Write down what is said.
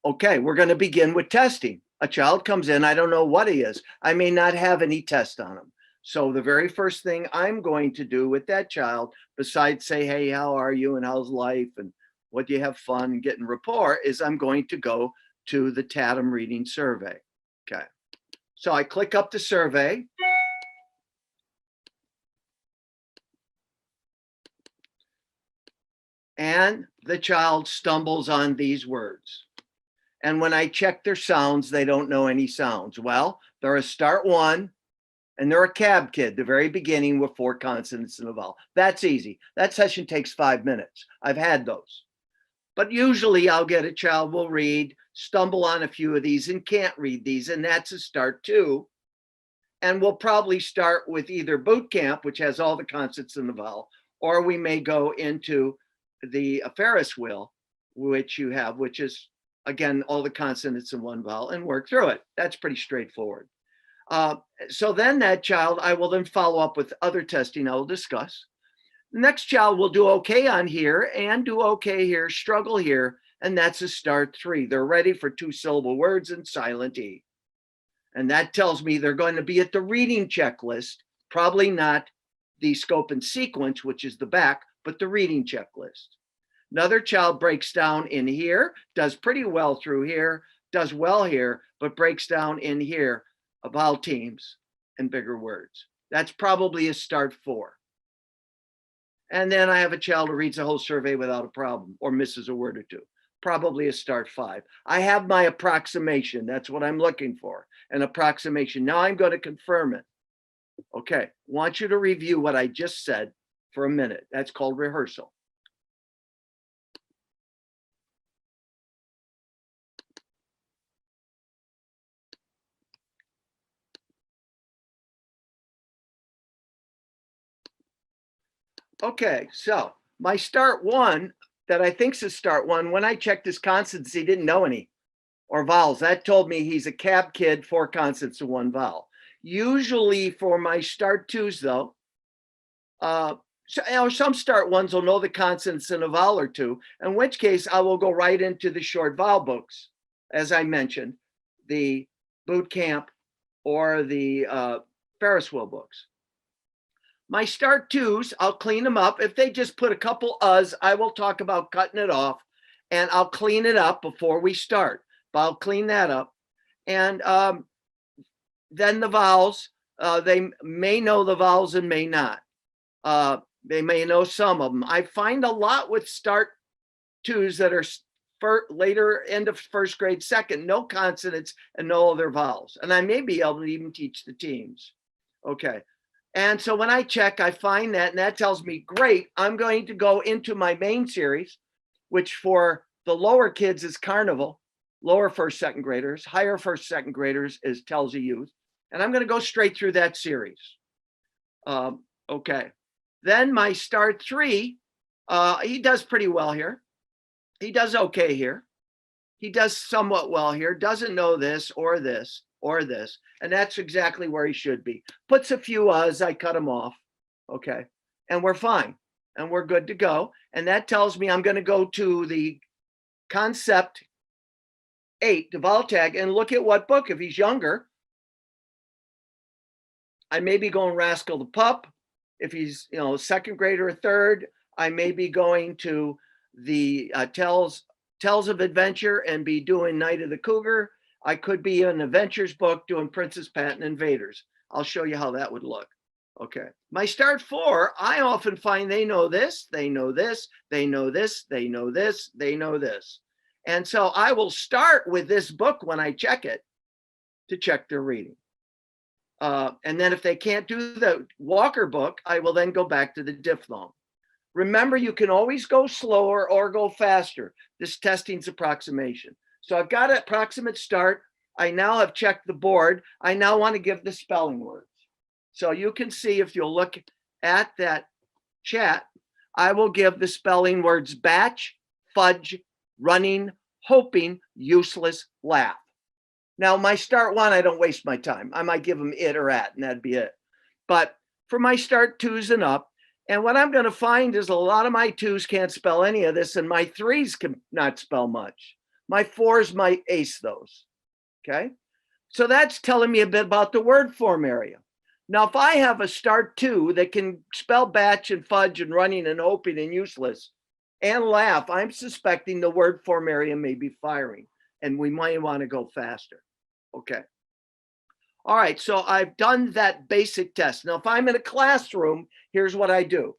Okay, we're going to begin with testing. A child comes in, I don't know what he is. I may not have any test on him. So the very first thing I'm going to do with that child, besides say, hey, how are you and how's life and what do you have fun and getting rapport, is I'm going to go to the Tattum Reading Survey. Okay, so I click up the survey. And the child stumbles on these words. And when I check their sounds, they don't know any sounds. Well, they're a start one and they're a cab kid, the very beginning with 4 consonants and a vowel. That's easy. That session takes 5 minutes. I've had those. But usually I'll get a child will read, stumble on a few of these and can't read these. And that's a start 2. And we'll probably start with either boot camp, which has all the consonants and the vowel, or we may go into the Ferris wheel, which you have, which is, again, all the consonants and 1 vowel, and work through it. That's pretty straightforward. So then that child, I will then follow up with other testing I will discuss. The next child will do okay on here and do okay here, struggle here, and that's a start 3. They're ready for 2-syllable words and silent E. And that tells me they're going to be at the reading checklist, probably not the scope and sequence, which is the back, but the reading checklist. Another child breaks down in here, does pretty well through here, does well here, but breaks down in here, vowel teams and bigger words. That's probably a start 4. And then I have a child who reads the whole survey without a problem or misses a word or 2. Probably a start 5. I have my approximation. That's what I'm looking for, an approximation. Now I'm going to confirm it. Okay, want you to review what I just said for a minute. That's called rehearsal. Okay, so my start 1 that I think is start 1, when I checked his consonants, he didn't know any, or vowels. That told me he's a cab kid, 4 consonants and 1 vowel. Usually for my start 2s though, some start 1s will know the consonants and a vowel or 2, in which case I will go right into the short vowel books, as I mentioned, the boot camp or the Ferris wheel books. My start 2s, I'll clean them up. If they just put a couple uhs, I will talk about cutting it off, and I'll clean it up before we start. But I'll clean that up. And then the vowels, they may know the vowels and may not. They may know some of them. I find a lot with start 2s that are later end of 1st grade, second, no consonants and no other vowels. And I may be able to even teach the teams. Okay. And so when I check, I find that, and that tells me, great, I'm going to go into my main series, which for the lower kids is Carnival, lower 1st, 2nd graders, higher 1st, 2nd graders is Tells a Youth. And I'm going to go straight through that series. Okay. Then my start 3, he does pretty well here. He does okay here. He does somewhat well here, doesn't know this or this or this. And that's exactly where he should be. Puts a few uhs, I cut him off. Okay. And we're fine. And we're good to go. And that tells me I'm going to go to the concept 8, the vowel tag, and look at what book. If he's younger, I may be going Rascal the Pup. If he's, 2nd grade or 3rd, I may be going to the Tells of Adventure and be doing Night of the Cougar. I could be in an adventures book doing Princess Pat and Invaders. I'll show you how that would look. Okay. My start 4, I often find they know this, they know this, they know this, they know this, they know this. And so I will start with this book when I check it to check their reading. And then if they can't do the Walker book, I will then go back to the diphthong. Remember, you can always go slower or go faster. This testing's approximation. So I've got an approximate start. I now have checked the board. I now want to give the spelling words. So you can see, if you'll look at that chat, I will give the spelling words batch, fudge, running, hoping, useless, laugh. Now, my start 1, I don't waste my time. I might give them it or at, and that'd be it. But for my start 2s and up, and what I'm going to find is a lot of my 2s can't spell any of this, and my 3s can not spell much. My fours might ace those. Okay. So that's telling me a bit about the word form area. Now, if I have a start 2 that can spell batch and fudge and running and hoping and useless and laugh, I'm suspecting the word form area may be firing and we might want to go faster. Okay. All right. So I've done that basic test. Now, if I'm in a classroom, here's what I do.